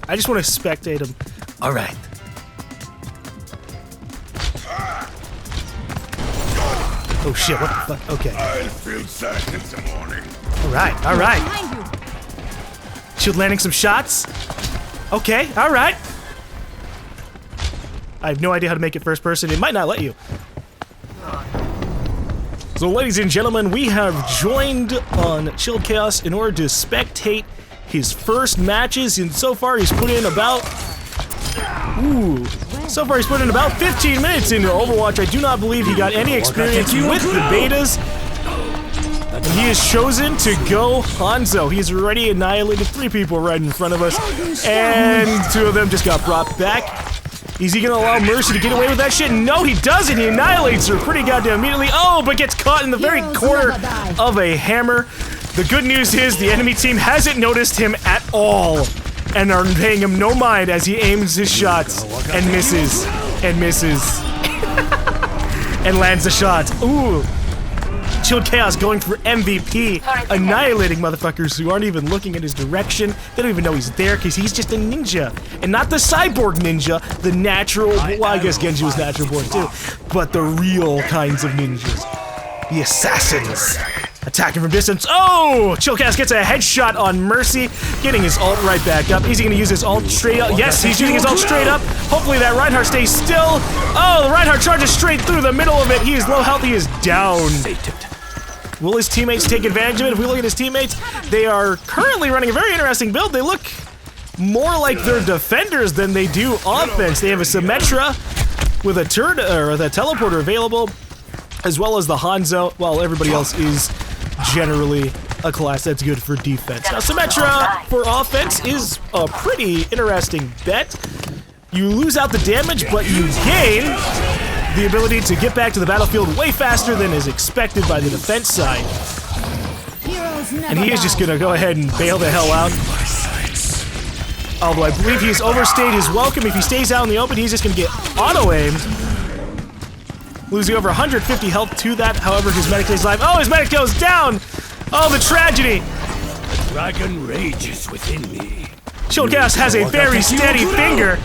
I just want to spectate him. All right. Oh shit, what the fuck? Okay. I feel sad in the morning. Alright, alright. Shield landing some shots. Okay, alright. I have no idea how to make it first person. It might not let you. So ladies and gentlemen, we have joined on Chilled Chaos in order to spectate his first matches, and so far he's put in about... So far he's put in about 15 minutes into Overwatch. I do not believe he got any experience with the betas. And he has chosen to go Hanzo. He's already annihilated 3 people right in front of us, and 2 of them just got brought back. Is he gonna allow Mercy to get away with that shit? No, he doesn't. He annihilates her pretty goddamn immediately. Oh, but gets caught in the very corner of a hammer. The good news is the enemy team hasn't noticed him at all and are paying him no mind as he aims his shots and misses and misses and lands the shot. Ooh. Chilled Chaos going for MVP, annihilating motherfuckers who aren't even looking in his direction. They don't even know he's there because he's just a ninja. And not the cyborg ninja, the natural, well, I guess Genji was natural born too, but the real kinds of ninjas. The assassins. Attacking from distance. Oh! Chillcast gets a headshot on Mercy, getting his ult right back up. Is he gonna use his ult straight up? Yes, he's using his ult straight up. Hopefully that Reinhardt stays still. Oh, the Reinhardt charges straight through the middle of it. He is low health, he is down. Will his teammates take advantage of it? If we look at his teammates, they are currently running a very interesting build. They look more like they're defenders than they do offense. They have a Symmetra with a turret or the teleporter available, as well as the Hanzo, while everybody else is generally a class that's good for defense. Now, Symmetra for offense is a pretty interesting bet. You lose out the damage, but you gain the ability to get back to the battlefield way faster than is expected by the defense side. And he is just gonna go ahead and bail the hell out. Although I believe he's overstayed his welcome. If he stays out in the open, he's just gonna get auto-aimed. Losing over 150 health to that, however, his medic stays alive. Oh, his medic goes down! Oh, the tragedy! The dragon rages within me. Shoutcast has a very steady finger,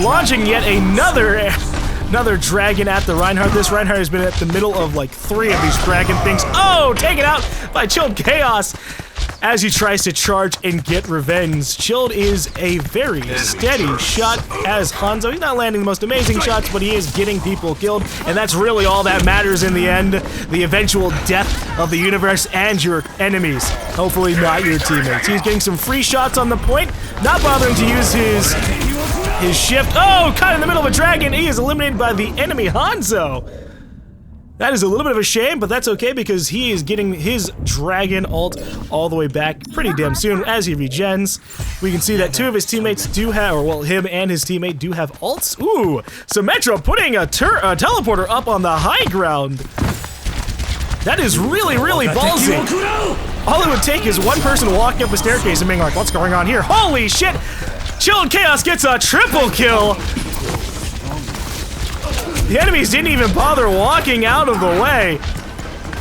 launching yet another dragon at the Reinhardt. This Reinhardt has been at the middle of like 3 of these dragon things. Oh, taken out by Chilled Chaos as he tries to charge and get revenge. Chilled is a very steady shot as Hanzo. He's not landing the most amazing shots, but he is getting people killed, and that's really all that matters in the end. The eventual death of the universe and your enemies. Hopefully not your teammates. He's getting some free shots on the point, not bothering to use his shift. Oh, caught in the middle of a dragon. He is eliminated by the enemy Hanzo. That is a little bit of a shame, but that's okay because he is getting his dragon ult all the way back pretty damn soon as he regens. We can see that 2 of his teammates do have, or well, him and his teammate do have ults. Ooh, Symmetra putting a teleporter up on the high ground. That is really, really ballsy. All it would take is one person walking up a staircase and being like, what's going on here? Holy shit! Chilled Chaos gets a triple kill. The enemies didn't even bother walking out of the way.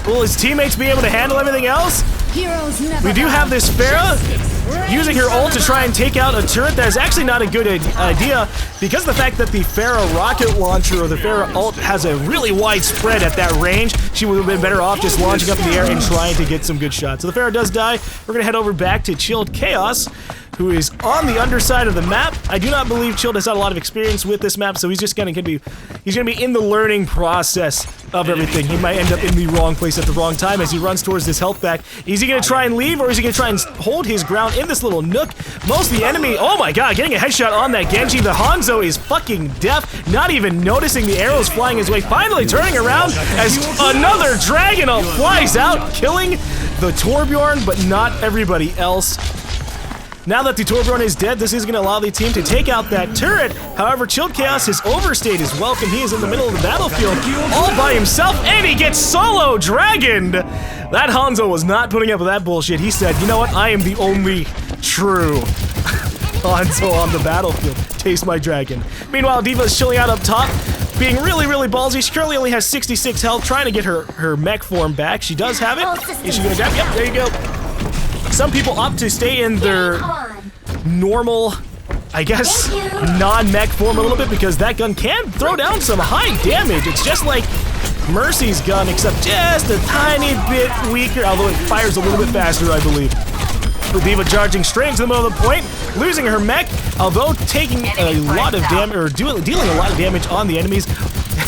Will his teammates be able to handle everything else? We do have this Pharah using her ult to try and take out a turret. That is actually not a good idea because of the fact that the Pharah rocket launcher or the Pharah ult has a really wide spread at that range. She would have been better off just launching up in the air and trying to get some good shots. So the Pharah does die. We're gonna head over back to Chilled Chaos, who is on the underside of the map. I do not believe Chilled has had a lot of experience with this map, so he's just gonna be in the learning process of everything. He might end up in the wrong place at the wrong time as he runs towards this health pack. Is he gonna try and leave, or is he gonna try and hold his ground in this little nook? Most of the enemy, oh my god, getting a headshot on that Genji. The Hanzo is fucking deaf, not even noticing the arrows flying his way. Finally turning around as another dragon ult flies out, killing the Torbjorn, but not everybody else. Now that the Torbjorn is dead, this is going to allow the team to take out that turret. However, Chilled Chaos has overstayed his welcome. He is in the middle of the battlefield all by himself, and he gets solo dragoned. That Hanzo was not putting up with that bullshit. He said, you know what, I am the only true Hanzo on the battlefield. Taste my dragon. Meanwhile, D.Va is chilling out up top, being really, really ballsy. She currently only has 66 health, trying to get her mech form back. She does have it. Is she going to grab? Yep, there you go. Some people opt to stay in their normal I guess, non-mech form a little bit, because that gun can throw down some high damage. It's just like Mercy's gun, except just a tiny bit weaker, although it fires a little bit faster, I believe. With D.Va charging straight into the middle of the point, losing her mech, although taking a lot of damage, or dealing a lot of damage on the enemies,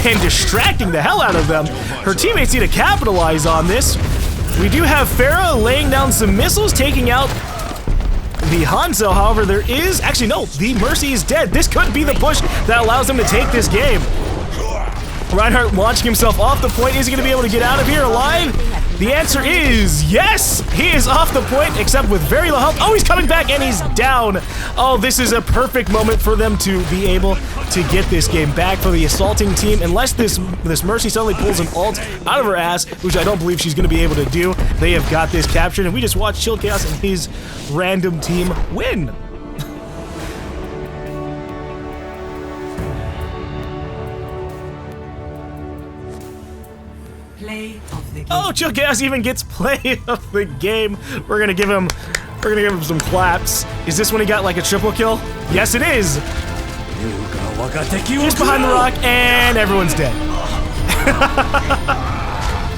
and distracting the hell out of them. Her teammates need to capitalize on this. We do have Farah laying down some missiles, taking out the Hanzo. However, there is, actually no, the Mercy is dead. This could be the push that allows them to take this game. Reinhardt launching himself off the point. Is he going to be able to get out of here alive? The answer is yes! He is off the point, except with very low health. Oh, he's coming back and he's down. Oh, this is a perfect moment for them to be able to get this game back for the assaulting team. Unless this Mercy suddenly pulls an ult out of her ass, which I don't believe she's going to be able to do. They have got this captured, and we just watched Shoutcast and his random team win. Oh, Shoutcast even gets play of the game. We're gonna give him some claps. Is this when he got like a triple kill? Yes, it is. He's behind the rock, and everyone's dead.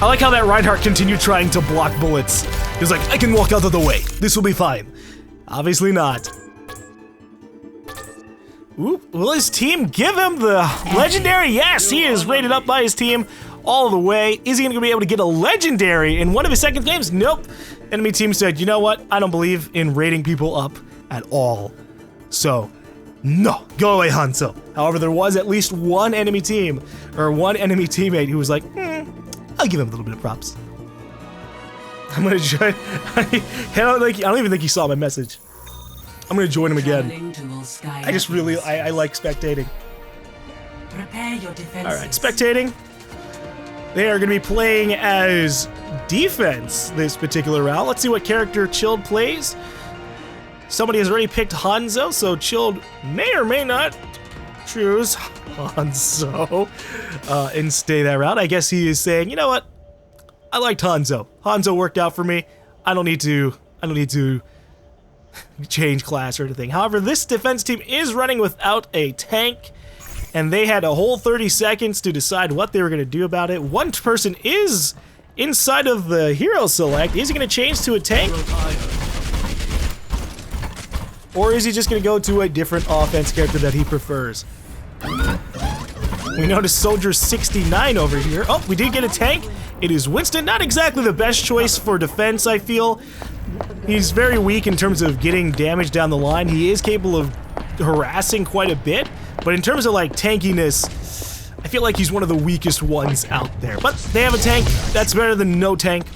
I like how that Reinhardt continued trying to block bullets. He's like, I can walk out of the way. This will be fine. Obviously not. Ooh, will his team give him the legendary? Yes, he is rated up by his team all the way. Is he going to be able to get a legendary in one of his second games? Nope. Enemy team said, you know what? I don't believe in rating people up at all. So, no. Go away, Hanzo. However, there was at least one enemy team, or one enemy teammate who was like, I'll give him a little bit of props. I'm going to join. I don't even think he saw my message. I'm going to join him again. I just really, I like spectating. Alright, spectating. They are going to be playing as defense this particular round. Let's see what character Chilled plays. Somebody has already picked Hanzo, so Chilled may or may not choose Hanzo and stay that route. I guess he is saying, you know what? I liked Hanzo. Hanzo worked out for me. I don't need to change class or anything. However, this defense team is running without a tank, and they had a whole 30 seconds to decide what they were going to do about it. One person is inside of the hero select. Is he going to change to a tank? Or is he just going to go to a different offense character that he prefers? We notice Soldier 69 over here. Oh, we did get a tank. It is Winston. Not exactly the best choice for defense, I feel. He's very weak in terms of getting damage down the line. He is capable of harassing quite a bit, but in terms of like tankiness, I feel like he's one of the weakest ones out there. But they have a tank. That's better than no tank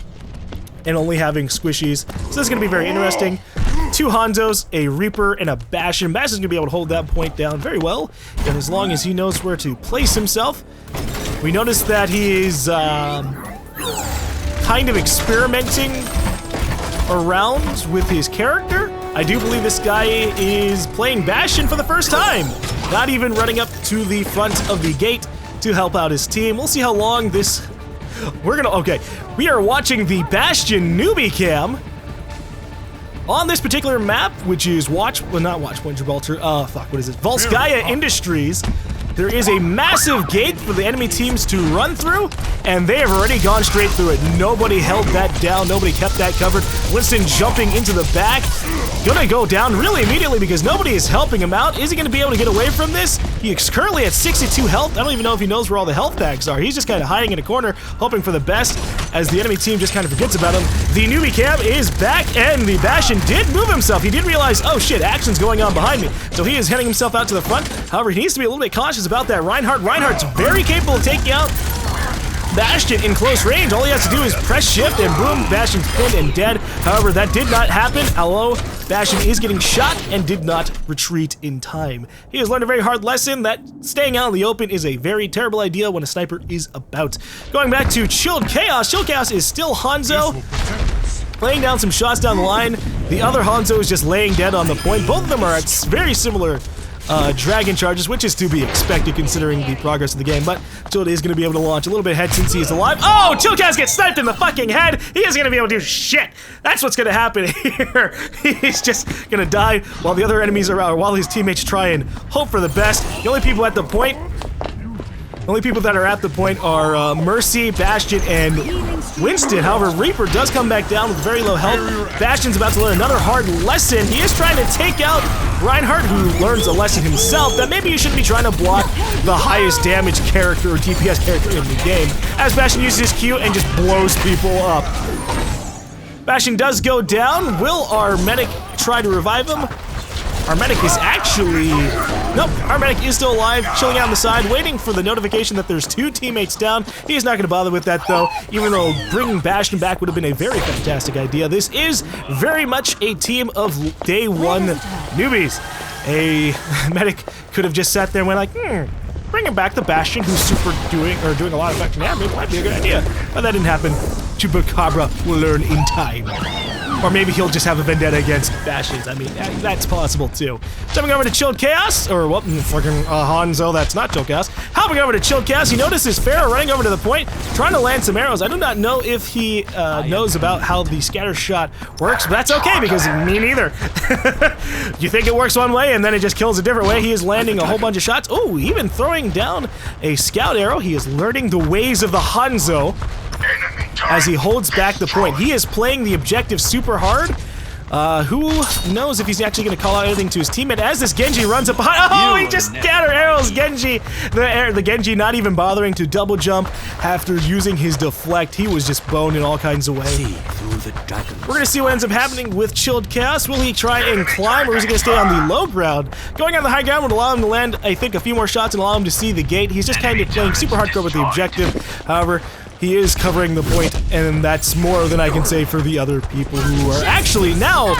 and only having squishies. So this is going to be very interesting. Two Hanzos, a Reaper, and a Bastion. Bastion's going to be able to hold that point down very well, and as long as he knows where to place himself. We notice that he is kind of experimenting around with his character. I do believe this guy is playing Bastion for the first time. Not even running up to the front of the gate to help out his team. We'll see how long this... Okay, we are watching the Bastion newbie cam on this particular map, which is not Watchpoint Gibraltar, what is it? Volskaya Industries. There is a massive gate for the enemy teams to run through, and they have already gone straight through it. Nobody held that down. Nobody kept that covered. Winston jumping into the back. Gonna go down really immediately because nobody is helping him out. Is he gonna be able to get away from this? He is currently at 62 health. I don't even know if he knows where all the health packs are. He's just kind of hiding in a corner, hoping for the best as the enemy team just kind of forgets about him. The newbie cam is back, and the Bastion did move himself. He did realize, oh shit, action's going on behind me. So he is heading himself out to the front. However, he needs to be a little bit cautious about that Reinhardt. Reinhardt's very capable of taking out Bastion in close range. All he has to do is press shift and boom, Bastion's pinned and dead. However, that did not happen. Hello, Bastion is getting shot and did not retreat in time. He has learned a very hard lesson that staying out in the open is a very terrible idea when a sniper is about. Going back to Chilled Chaos. Chilled Chaos is still Hanzo, laying down some shots down the line. The other Hanzo is just laying dead on the point. Both of them are at very similar dragon charges, which is to be expected considering the progress of the game, but Chilled is going to be able to launch a little bit ahead since he is alive. Oh, Chillcast gets sniped in the fucking head! He isn't going to be able to do shit! That's what's going to happen here! He's just going to die while the other enemies are out, or while his teammates try and hope for the best. The only people at the point that are at the point are Mercy, Bastion, and Winston. However, Reaper does come back down with very low health. Bastion's about to learn another hard lesson. He is trying to take out Reinhardt, who learns a lesson himself that maybe you shouldn't be trying to block the highest damage character or DPS character in the game, as Bastion uses his Q and just blows people up. Bastion does go down. Will our medic try to revive him? Our medic is actually... Nope, our medic is still alive, chilling out on the side, waiting for the notification that there's 2 teammates down. He's not going to bother with that, though, even though bringing Bastion back would have been a very fantastic idea. This is very much a team of day 1 newbies. A medic could have just sat there and went like, bringing back the Bastion, who's doing a lot of effective damage, might be a good idea. But that didn't happen. Chupacabra will learn in time. Or maybe he'll just have a vendetta against Bastions. I mean, that's possible too. Jumping over to Chilled Chaos, or what? Fucking Hanzo, that's not Chilled Chaos. Hopping over to Chilled Chaos, he notices Pharaoh running over to the point, trying to land some arrows. I do not know if he knows about how the scatter shot works, but that's okay because me neither. You think it works one way and then it just kills a different way. He is landing a whole bunch of shots. Oh, even throwing down a scout arrow. He is learning the ways of the Hanzo as he holds back the point. He is playing the objective super hard. Who knows if he's actually going to call out anything to his teammate as this Genji runs up behind. Oh, he just scatter arrows Genji. The Genji not even bothering to double jump after using his deflect. He was just boned in all kinds of ways. We're going to see what ends up happening with Chilled Chaos. Will he try and climb, or is he going to stay on the low ground? Going on the high ground would allow him to land, I think, a few more shots and allow him to see the gate. He's just kind of playing super hardcore with the objective. However, he is covering the point, and that's more than I can say for the other people who are actually now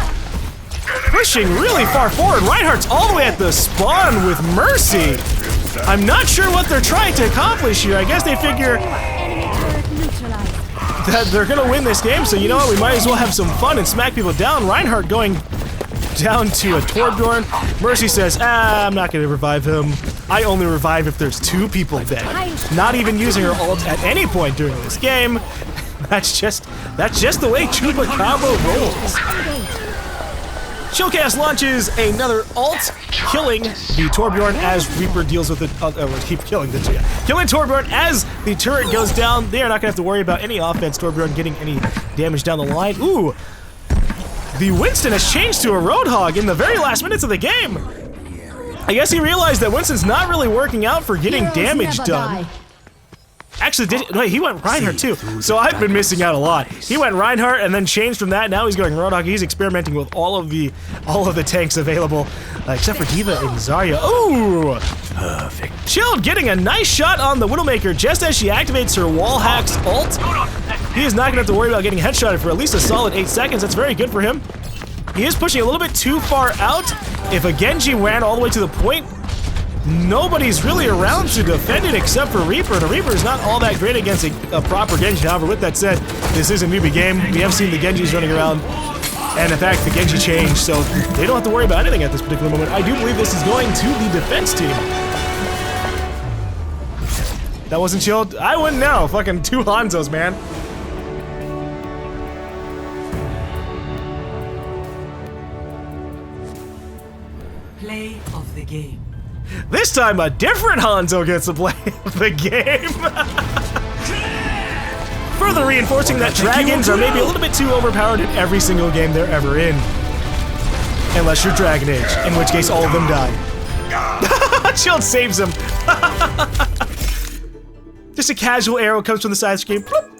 pushing really far forward. Reinhardt's all the way at the spawn with Mercy. I'm not sure what they're trying to accomplish here. I guess they figure that they're gonna win this game, so you know what, we might as well have some fun and smack people down. Reinhardt going down to a Torbjorn. Mercy says, I'm not gonna revive him. I only revive if there's 2 people dead. Not even using her ult at any point during this game. That's just the way Chupacabra rolls. Shoutcast launches another ult, killing the Torbjorn as Reaper deals with it. Keep killing the killing Torbjorn as the turret goes down. They are not gonna have to worry about any offense. Torbjorn getting any damage down the line. Ooh, the Winston has changed to a Roadhog in the very last minutes of the game. I guess he realized that Winston's not really working out for getting damage done. Actually, wait, he went Reinhardt too. So I've been missing out a lot. He went Reinhardt and then changed from that. Now he's going Roadhog. He's experimenting with all of the tanks available, except for D.Va and Zarya. Ooh, perfect. Chilled getting a nice shot on the Widowmaker just as she activates her wall hacks ult. He is not gonna have to worry about getting headshotted for at least a solid 8 seconds. That's very good for him. He is pushing a little bit too far out. If a Genji ran all the way to the point, nobody's really around to defend it except for Reaper, and a Reaper is not all that great against a proper Genji. However, with that said, this is a newbie game. We have seen the Genjis running around, and in fact, the Genji changed, so they don't have to worry about anything at this particular moment. I do believe this is going to the defense team. That wasn't Chilled? I wouldn't know. Fucking 2 Hanzos, man. Play of the game. This time, a different Hanzo gets to play the game. Further reinforcing that dragons are maybe a little bit too overpowered in every single game they're ever in. Unless you're Dragon Age, in which case all of them die. Chilled saves him. Just a casual arrow comes from the side screen. Bloop.